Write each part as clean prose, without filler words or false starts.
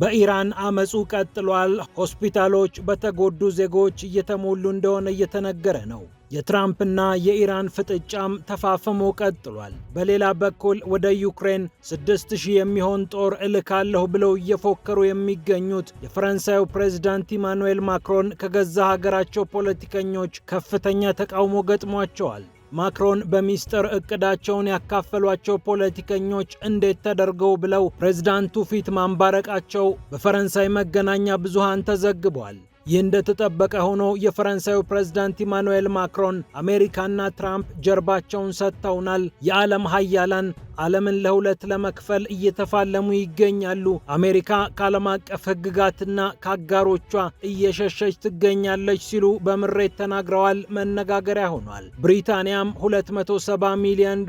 በኢራን አመጹ ቀጥሏል። ሆስፒታሎች በተጎዱ ዜጎች እየተሞሉ እንደሆነ እየተነገረ ነው። የትራምፕና የኢራን ፍጥጫም ተፋፍሞ ቀጥሏል። በሌላ በኩል ወደ ዩክሬን 6000 የሚሆን ጦር እልካለሁ ብለው እየፎከሩ የሚገኙት የፈረንሳዩ ፕሬዝዳንት ኢማኑኤል ማክሮን ከገዛ ሀገራቸው ፖለቲከኞች ከፍተኛ ተቃውሞ ገጥሟቸዋል። ማክሮን በሚስጥር እቅዳቸውን ያካፈሏቸው ፖለቲከኞች እንዴት ተደርገው ብለው ፕሬዝዳንቱ ፊት ማንባረቃቸው በፈረንሳይ መገናኛ ብዙሃን ተዘግቧል። ይህ እንደተጠበቀ ሆኖ የፈረንሳዩ ፕሬዝዳንት ኢማኑኤል ማክሮን አሜሪካና ትራምፕ ጀርባቸውን ሰጥተውናል፣ የዓለም ሀያላን ዓለምን ለሁለት ለመክፈል እየተፋለሙ ይገኛሉ፣ አሜሪካ ከዓለም አቀፍ ሕግጋትና ከአጋሮቿ እየሸሸች ትገኛለች ሲሉ በምሬት ተናግረዋል። መነጋገሪያ ሆኗል። ብሪታንያም $270 ሚሊዮን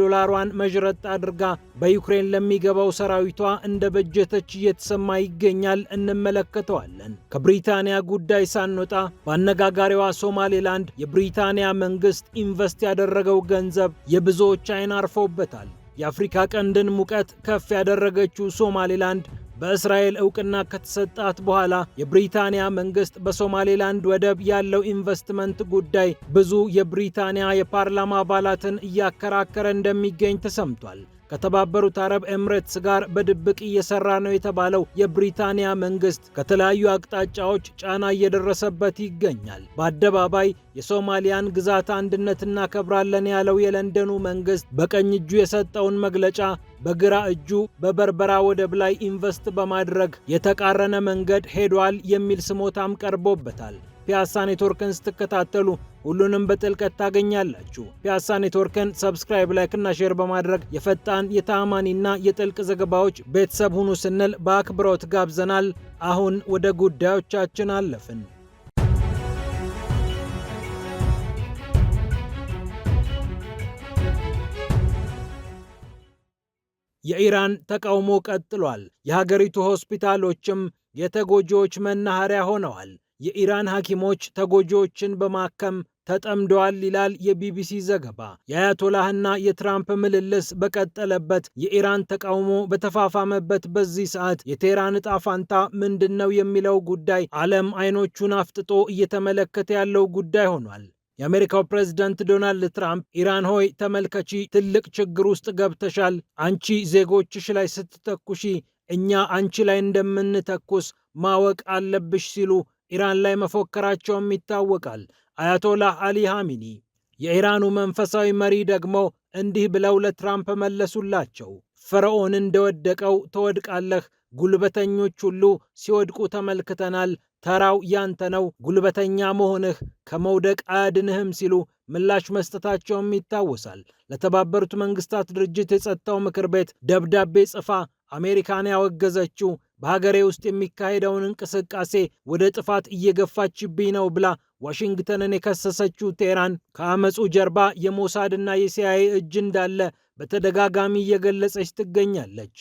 መዥረጥ አድርጋ በዩክሬን ለሚገባው ሰራዊቷ እንደ በጀተች እየተሰማ ይገኛል። እንመለከተዋለን። ከብሪታንያ ጉዳይ ሳንወጣ በአነጋጋሪዋ ሶማሌላንድ የብሪታንያ መንግስት ኢንቨስት ያደረገው ገንዘብ የብዙዎች አይን አርፎበታል። የአፍሪካ ቀንድን ሙቀት ከፍ ያደረገችው ሶማሌላንድ በእስራኤል ዕውቅና ከተሰጣት በኋላ የብሪታንያ መንግስት በሶማሌላንድ ወደብ ያለው ኢንቨስትመንት ጉዳይ ብዙ የብሪታንያ የፓርላማ አባላትን እያከራከረ እንደሚገኝ ተሰምቷል። ከተባበሩት አረብ ኤምሬትስ ጋር በድብቅ እየሰራ ነው የተባለው የብሪታንያ መንግስት ከተለያዩ አቅጣጫዎች ጫና እየደረሰበት ይገኛል። በአደባባይ የሶማሊያን ግዛት አንድነት እናከብራለን ያለው የለንደኑ መንግስት በቀኝ እጁ የሰጠውን መግለጫ በግራ እጁ በበርበራ ወደብ ላይ ኢንቨስት በማድረግ የተቃረነ መንገድ ሄዷል የሚል ስሞታም ቀርቦበታል። ፒያሳ ኔትወርክን ስትከታተሉ ሁሉንም በጥልቀት ታገኛላችሁ። ፒያሳ ኔትወርክን ሰብስክራይብ፣ ላይክ እና ሼር በማድረግ የፈጣን የተአማኒና የጥልቅ ዘገባዎች ቤተሰብ ሁኑ ስንል በአክብሮት ጋብዘናል። አሁን ወደ ጉዳዮቻችን አለፍን። የኢራን ተቃውሞ ቀጥሏል። የሀገሪቱ ሆስፒታሎችም የተጎጂዎች መናኸሪያ ሆነዋል። የኢራን ሐኪሞች ተጎጂዎችን በማከም ተጠምደዋል ይላል የቢቢሲ ዘገባ። የአያቶላህና የትራምፕ ምልልስ በቀጠለበት የኢራን ተቃውሞ በተፋፋመበት በዚህ ሰዓት የቴህራን ዕጣ ፋንታ ምንድነው የሚለው ጉዳይ ዓለም አይኖቹን አፍጥጦ እየተመለከተ ያለው ጉዳይ ሆኗል። የአሜሪካው ፕሬዝዳንት ዶናልድ ትራምፕ ኢራን ሆይ ተመልከቺ፣ ትልቅ ችግር ውስጥ ገብተሻል። አንቺ ዜጎችሽ ላይ ስትተኩሺ እኛ አንቺ ላይ እንደምንተኩስ ማወቅ አለብሽ ሲሉ ኢራን ላይ መፎከራቸውም ይታወቃል። አያቶላህ አሊ ሐሚኒ የኢራኑ መንፈሳዊ መሪ ደግሞ እንዲህ ብለው ለትራምፕ መለሱላቸው። ፈርዖን እንደወደቀው ትወድቃለህ፣ ጉልበተኞች ሁሉ ሲወድቁ ተመልክተናል፣ ተራው ያንተ ነው፣ ጉልበተኛ መሆንህ ከመውደቅ አያድንህም ሲሉ ምላሽ መስጠታቸውም ይታወሳል። ለተባበሩት መንግስታት ድርጅት የጸጥታው ምክር ቤት ደብዳቤ ጽፋ አሜሪካን ያወገዘችው በሀገሬ ውስጥ የሚካሄደውን እንቅስቃሴ ወደ ጥፋት እየገፋችብኝ ነው ብላ ዋሽንግተንን የከሰሰችው ቴህራን ከአመፁ ጀርባ የሞሳድና የሲአይኤ እጅ እንዳለ በተደጋጋሚ እየገለጸች ትገኛለች።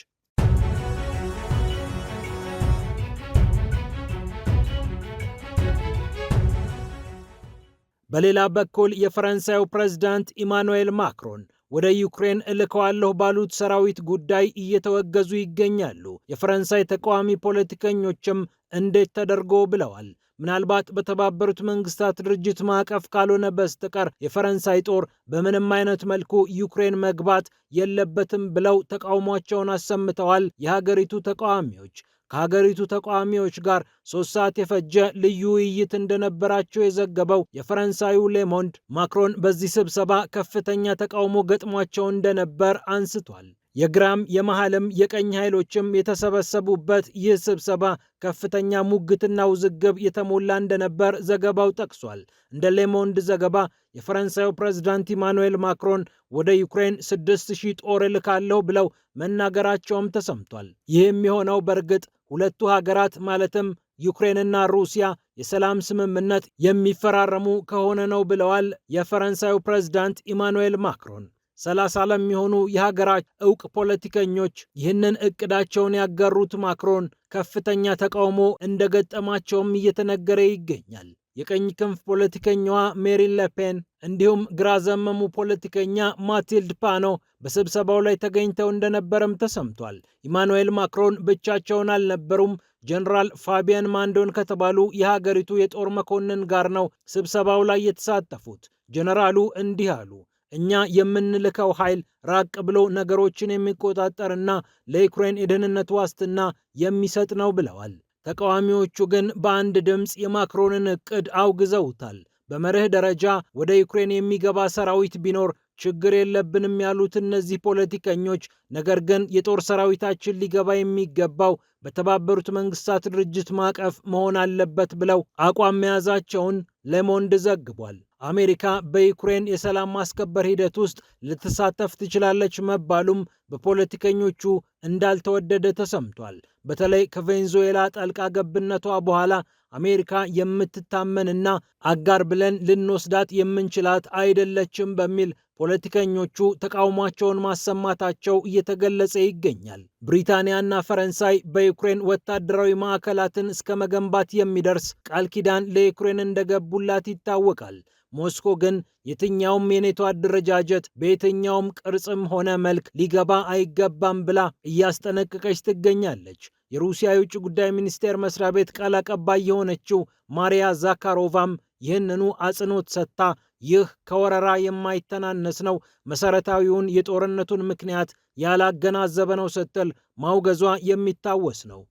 በሌላ በኩል የፈረንሳዩ ፕሬዝዳንት ኢማኑኤል ማክሮን ወደ ዩክሬን እልከዋለሁ ባሉት ሰራዊት ጉዳይ እየተወገዙ ይገኛሉ። የፈረንሳይ ተቃዋሚ ፖለቲከኞችም እንዴት ተደርጎ ብለዋል። ምናልባት በተባበሩት መንግስታት ድርጅት ማዕቀፍ ካልሆነ በስተቀር የፈረንሳይ ጦር በምንም አይነት መልኩ ዩክሬን መግባት የለበትም ብለው ተቃውሟቸውን አሰምተዋል። የሀገሪቱ ተቃዋሚዎች ከሀገሪቱ ተቃዋሚዎች ጋር 3 ሰዓት የፈጀ ልዩ ውይይት እንደነበራቸው የዘገበው የፈረንሳዩ ሌሞንድ ማክሮን በዚህ ስብሰባ ከፍተኛ ተቃውሞ ገጥሟቸው እንደነበር አንስቷል። የግራም የመሃልም የቀኝ ኃይሎችም የተሰበሰቡበት ይህ ስብሰባ ከፍተኛ ሙግትና ውዝግብ የተሞላ እንደነበር ዘገባው ጠቅሷል። እንደ ሌሞንድ ዘገባ የፈረንሳዩ ፕሬዝዳንት ኢማኑኤል ማክሮን ወደ ዩክሬን 6000 ጦር እልካለሁ ብለው መናገራቸውም ተሰምቷል። ይህ የሚሆነው በእርግጥ ሁለቱ ሀገራት ማለትም ዩክሬንና ሩሲያ የሰላም ስምምነት የሚፈራረሙ ከሆነ ነው ብለዋል የፈረንሳዩ ፕሬዝዳንት ኢማኑኤል ማክሮን። 30 ለሚሆኑ የሀገራት ዕውቅ ፖለቲከኞች ይህንን እቅዳቸውን ያጋሩት ማክሮን ከፍተኛ ተቃውሞ እንደገጠማቸውም እየተነገረ ይገኛል። የቀኝ ክንፍ ፖለቲከኛዋ ሜሪን ለፔን እንዲሁም ግራ ዘመሙ ፖለቲከኛ ማቲልድ ፓኖ በስብሰባው ላይ ተገኝተው እንደነበረም ተሰምቷል። ኢማኑኤል ማክሮን ብቻቸውን አልነበሩም። ጀነራል ፋቢያን ማንዶን ከተባሉ የሀገሪቱ የጦር መኮንን ጋር ነው ስብሰባው ላይ የተሳተፉት። ጀነራሉ እንዲህ አሉ። እኛ የምንልከው ኃይል ራቅ ብሎ ነገሮችን የሚቆጣጠርና ለዩክሬን የደህንነት ዋስትና የሚሰጥ ነው ብለዋል። ተቃዋሚዎቹ ግን በአንድ ድምፅ የማክሮንን እቅድ አውግዘውታል። በመርህ ደረጃ ወደ ዩክሬን የሚገባ ሰራዊት ቢኖር ችግር የለብንም ያሉት እነዚህ ፖለቲከኞች፣ ነገር ግን የጦር ሰራዊታችን ሊገባ የሚገባው በተባበሩት መንግስታት ድርጅት ማዕቀፍ መሆን አለበት ብለው አቋም መያዛቸውን ሌሞንድ ዘግቧል። አሜሪካ በዩክሬን የሰላም ማስከበር ሂደት ውስጥ ልትሳተፍ ትችላለች መባሉም በፖለቲከኞቹ እንዳልተወደደ ተሰምቷል። በተለይ ከቬንዙዌላ ጣልቃ ገብነቷ በኋላ አሜሪካ የምትታመንና አጋር ብለን ልንወስዳት የምንችላት አይደለችም በሚል ፖለቲከኞቹ ተቃውሟቸውን ማሰማታቸው እየተገለጸ ይገኛል። ብሪታንያና ፈረንሳይ በዩክሬን ወታደራዊ ማዕከላትን እስከ መገንባት የሚደርስ ቃል ኪዳን ለዩክሬን እንደገቡላት ይታወቃል። ሞስኮ ግን የትኛውም የኔቶ አደረጃጀት በየትኛውም ቅርጽም ሆነ መልክ ሊገባ አይገባም ብላ እያስጠነቀቀች ትገኛለች። የሩሲያ የውጭ ጉዳይ ሚኒስቴር መስሪያ ቤት ቃል አቀባይ የሆነችው ማሪያ ዛካሮቫም ይህንኑ አጽንኦት ሰጥታ ይህ ከወረራ የማይተናነስ ነው፣ መሰረታዊውን የጦርነቱን ምክንያት ያላገናዘበ ነው ስትል ማውገዟ የሚታወስ ነው።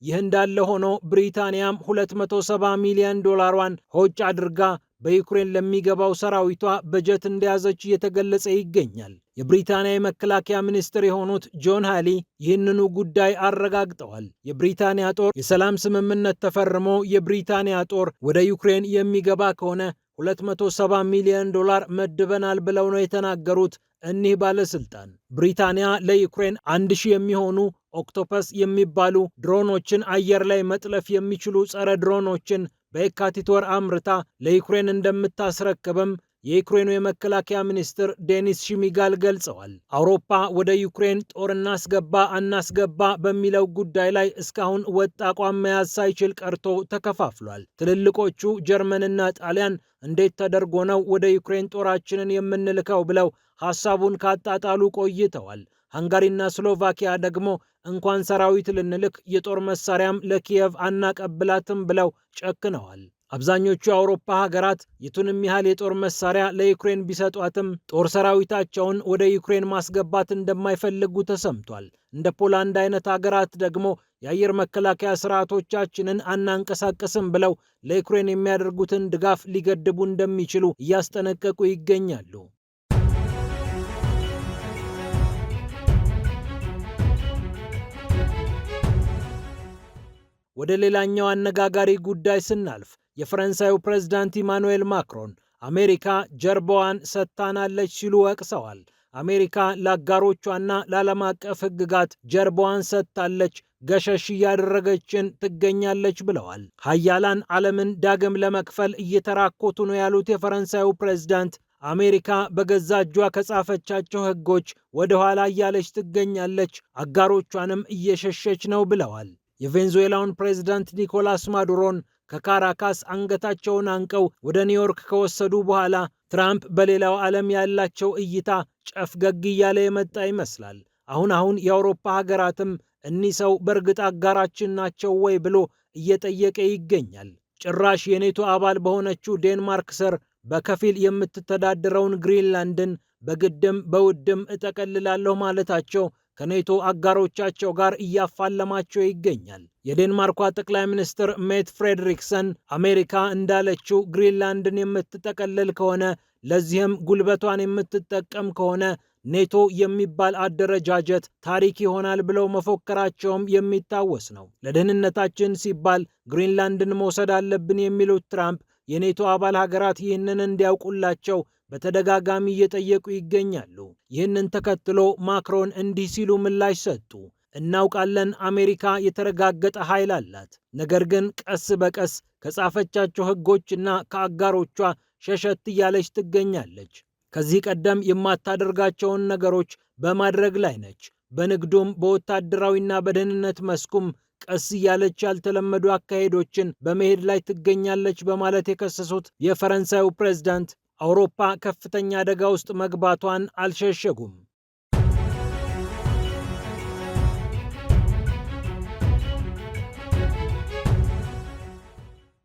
ይህ እንዳለ ሆኖ ብሪታንያም 270 ሚሊዮን ዶላሯን ሆጭ አድርጋ በዩክሬን ለሚገባው ሰራዊቷ በጀት እንደያዘች እየተገለጸ ይገኛል። የብሪታንያ የመከላከያ ሚኒስትር የሆኑት ጆን ሃሊ ይህንኑ ጉዳይ አረጋግጠዋል። የብሪታንያ ጦር የሰላም ስምምነት ተፈርሞ የብሪታንያ ጦር ወደ ዩክሬን የሚገባ ከሆነ 270 ሚሊዮን ዶላር መድበናል ብለው ነው የተናገሩት። እኒህ ባለስልጣን ብሪታንያ ለዩክሬን 1000 የሚሆኑ ኦክቶፐስ የሚባሉ ድሮኖችን፣ አየር ላይ መጥለፍ የሚችሉ ጸረ ድሮኖችን በየካቲት ወር አምርታ ለዩክሬን እንደምታስረክብም የዩክሬኑ የመከላከያ ሚኒስትር ዴኒስ ሽሚጋል ገልጸዋል። አውሮፓ ወደ ዩክሬን ጦር እናስገባ አናስገባ በሚለው ጉዳይ ላይ እስካሁን ወጥ አቋም መያዝ ሳይችል ቀርቶ ተከፋፍሏል። ትልልቆቹ ጀርመንና ጣሊያን እንዴት ተደርጎ ነው ወደ ዩክሬን ጦራችንን የምንልከው ብለው ሐሳቡን ካጣጣሉ ቆይተዋል። ሃንጋሪና ስሎቫኪያ ደግሞ እንኳን ሰራዊት ልንልክ የጦር መሳሪያም ለኪየቭ አናቀብላትም ብለው ጨክነዋል። አብዛኞቹ የአውሮፓ ሀገራት የቱንም ያህል የጦር መሳሪያ ለዩክሬን ቢሰጧትም ጦር ሰራዊታቸውን ወደ ዩክሬን ማስገባት እንደማይፈልጉ ተሰምቷል። እንደ ፖላንድ አይነት ሀገራት ደግሞ የአየር መከላከያ ስርዓቶቻችንን አናንቀሳቀስም ብለው ለዩክሬን የሚያደርጉትን ድጋፍ ሊገድቡ እንደሚችሉ እያስጠነቀቁ ይገኛሉ። ወደ ሌላኛው አነጋጋሪ ጉዳይ ስናልፍ የፈረንሳዩ ፕሬዝዳንት ኢማኑኤል ማክሮን አሜሪካ ጀርባዋን ሰጥታናለች ሲሉ ወቅሰዋል። አሜሪካ ለአጋሮቿና ለዓለም አቀፍ ሕግጋት ጀርባዋን ሰጥታለች፣ ገሸሽ እያደረገችን ትገኛለች ብለዋል። ሀያላን ዓለምን ዳግም ለመክፈል እየተራኮቱ ነው ያሉት የፈረንሳዩ ፕሬዝዳንት አሜሪካ በገዛ እጇ ከጻፈቻቸው ሕጎች ወደ ኋላ እያለች ትገኛለች፣ አጋሮቿንም እየሸሸች ነው ብለዋል። የቬንዙዌላውን ፕሬዝዳንት ኒኮላስ ማዱሮን ከካራካስ አንገታቸውን አንቀው ወደ ኒውዮርክ ከወሰዱ በኋላ ትራምፕ በሌላው ዓለም ያላቸው እይታ ጨፍገግ እያለ የመጣ ይመስላል። አሁን የአውሮፓ ሀገራትም እኒህ ሰው በእርግጥ አጋራችን ናቸው ወይ ብሎ እየጠየቀ ይገኛል። ጭራሽ የኔቶ አባል በሆነችው ዴንማርክ ስር በከፊል የምትተዳደረውን ግሪንላንድን በግድም በውድም እጠቀልላለሁ ማለታቸው ከኔቶ አጋሮቻቸው ጋር እያፋለማቸው ይገኛል። የዴንማርኳ ጠቅላይ ሚኒስትር ሜት ፍሬድሪክሰን አሜሪካ እንዳለችው ግሪንላንድን የምትጠቀልል ከሆነ ለዚህም ጉልበቷን የምትጠቀም ከሆነ ኔቶ የሚባል አደረጃጀት ታሪክ ይሆናል ብለው መፎከራቸውም የሚታወስ ነው። ለደህንነታችን ሲባል ግሪንላንድን መውሰድ አለብን የሚሉት ትራምፕ የኔቶ አባል ሀገራት ይህንን እንዲያውቁላቸው በተደጋጋሚ እየጠየቁ ይገኛሉ። ይህንን ተከትሎ ማክሮን እንዲህ ሲሉ ምላሽ ሰጡ። እናውቃለን፣ አሜሪካ የተረጋገጠ ኃይል አላት። ነገር ግን ቀስ በቀስ ከጻፈቻቸው ሕጎችና ከአጋሮቿ ሸሸት እያለች ትገኛለች። ከዚህ ቀደም የማታደርጋቸውን ነገሮች በማድረግ ላይ ነች። በንግዱም በወታደራዊና በደህንነት መስኩም ቀስ እያለች ያልተለመዱ አካሄዶችን በመሄድ ላይ ትገኛለች በማለት የከሰሱት የፈረንሳዩ ፕሬዝዳንት አውሮፓ ከፍተኛ አደጋ ውስጥ መግባቷን አልሸሸጉም።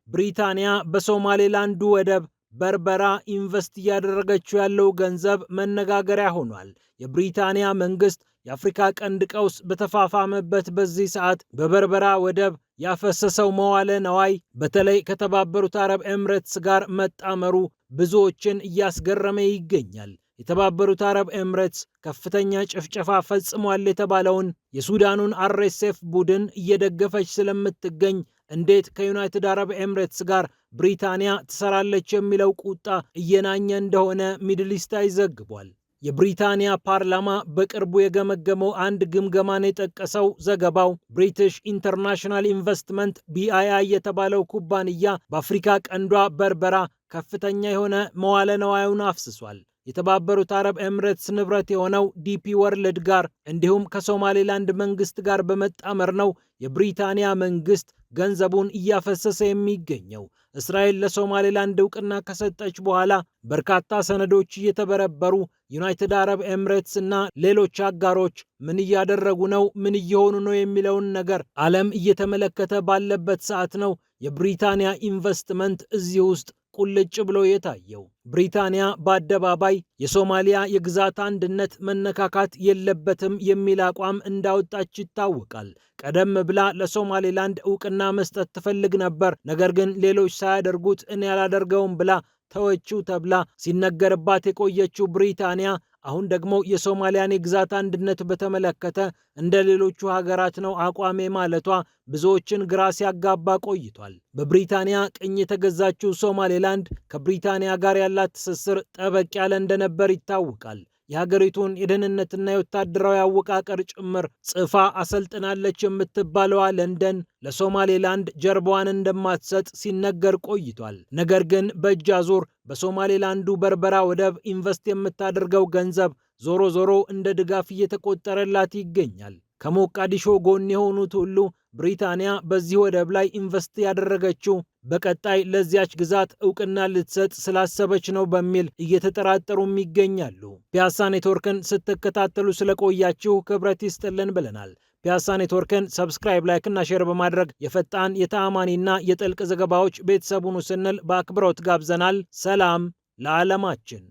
ብሪታንያ በሶማሌላንዱ ወደብ በርበራ ኢንቨስት እያደረገችው ያለው ገንዘብ መነጋገሪያ ሆኗል። የብሪታንያ መንግስት የአፍሪካ ቀንድ ቀውስ በተፋፋመበት በዚህ ሰዓት በበርበራ ወደብ ያፈሰሰው መዋለ ነዋይ በተለይ ከተባበሩት አረብ ኤምሬትስ ጋር መጣመሩ ብዙዎችን እያስገረመ ይገኛል። የተባበሩት አረብ ኤምሬትስ ከፍተኛ ጭፍጨፋ ፈጽሟል የተባለውን የሱዳኑን RSF ቡድን እየደገፈች ስለምትገኝ እንዴት ከዩናይትድ አረብ ኤምሬትስ ጋር ብሪታንያ ትሰራለች የሚለው ቁጣ እየናኘ እንደሆነ ሚድል ኢስት አይ ዘግቧል። የብሪታንያ ፓርላማ በቅርቡ የገመገመው አንድ ግምገማን የጠቀሰው ዘገባው ብሪቲሽ ኢንተርናሽናል ኢንቨስትመንት BII የተባለው ኩባንያ በአፍሪካ ቀንዷ በርበራ ከፍተኛ የሆነ መዋለ ነዋዩን አፍስሷል። የተባበሩት አረብ ኤምሬትስ ንብረት የሆነው ዲፒ ወርልድ ጋር እንዲሁም ከሶማሌላንድ መንግስት ጋር በመጣመር ነው የብሪታንያ መንግስት ገንዘቡን እያፈሰሰ የሚገኘው። እስራኤል ለሶማሌላንድ እውቅና ከሰጠች በኋላ በርካታ ሰነዶች እየተበረበሩ ዩናይትድ አረብ ኤምሬትስ እና ሌሎች አጋሮች ምን እያደረጉ ነው፣ ምን እየሆኑ ነው የሚለውን ነገር ዓለም እየተመለከተ ባለበት ሰዓት ነው የብሪታንያ ኢንቨስትመንት እዚህ ውስጥ ቁልጭ ብሎ የታየው። ብሪታንያ በአደባባይ የሶማሊያ የግዛት አንድነት መነካካት የለበትም የሚል አቋም እንዳወጣች ይታወቃል። ቀደም ብላ ለሶማሌላንድ እውቅና መስጠት ትፈልግ ነበር። ነገር ግን ሌሎች ሳያደርጉት እኔ ያላደርገውም ብላ ተወችው ተብላ ሲነገርባት የቆየችው ብሪታንያ አሁን ደግሞ የሶማሊያን የግዛት አንድነት በተመለከተ እንደ ሌሎቹ ሀገራት ነው አቋሜ ማለቷ ብዙዎችን ግራ ሲያጋባ ቆይቷል። በብሪታንያ ቅኝ የተገዛችው ሶማሌላንድ ከብሪታንያ ጋር ያላት ትስስር ጠበቅ ያለ እንደነበር ይታወቃል። የሀገሪቱን የደህንነትና የወታደራዊ አወቃቀር ጭምር ጽፋ አሰልጥናለች የምትባለዋ ለንደን ለሶማሌላንድ ጀርባዋን እንደማትሰጥ ሲነገር ቆይቷል። ነገር ግን በእጅ አዙር በሶማሌላንዱ በርበራ ወደብ ኢንቨስት የምታደርገው ገንዘብ ዞሮ ዞሮ እንደ ድጋፍ እየተቆጠረላት ይገኛል። ከሞቃዲሾ ጎን የሆኑት ሁሉ ብሪታንያ በዚህ ወደብ ላይ ኢንቨስት ያደረገችው በቀጣይ ለዚያች ግዛት እውቅና ልትሰጥ ስላሰበች ነው በሚል እየተጠራጠሩም ይገኛሉ። ፒያሳ ኔትወርክን ስትከታተሉ ስለቆያችሁ ክብረት ይስጥልን ብለናል። ፒያሳ ኔትወርክን ሰብስክራይብ፣ ላይክ እና ሼር በማድረግ የፈጣን የተአማኒና የጥልቅ ዘገባዎች ቤተሰቡን ስንል በአክብሮት ጋብዘናል። ሰላም ለዓለማችን።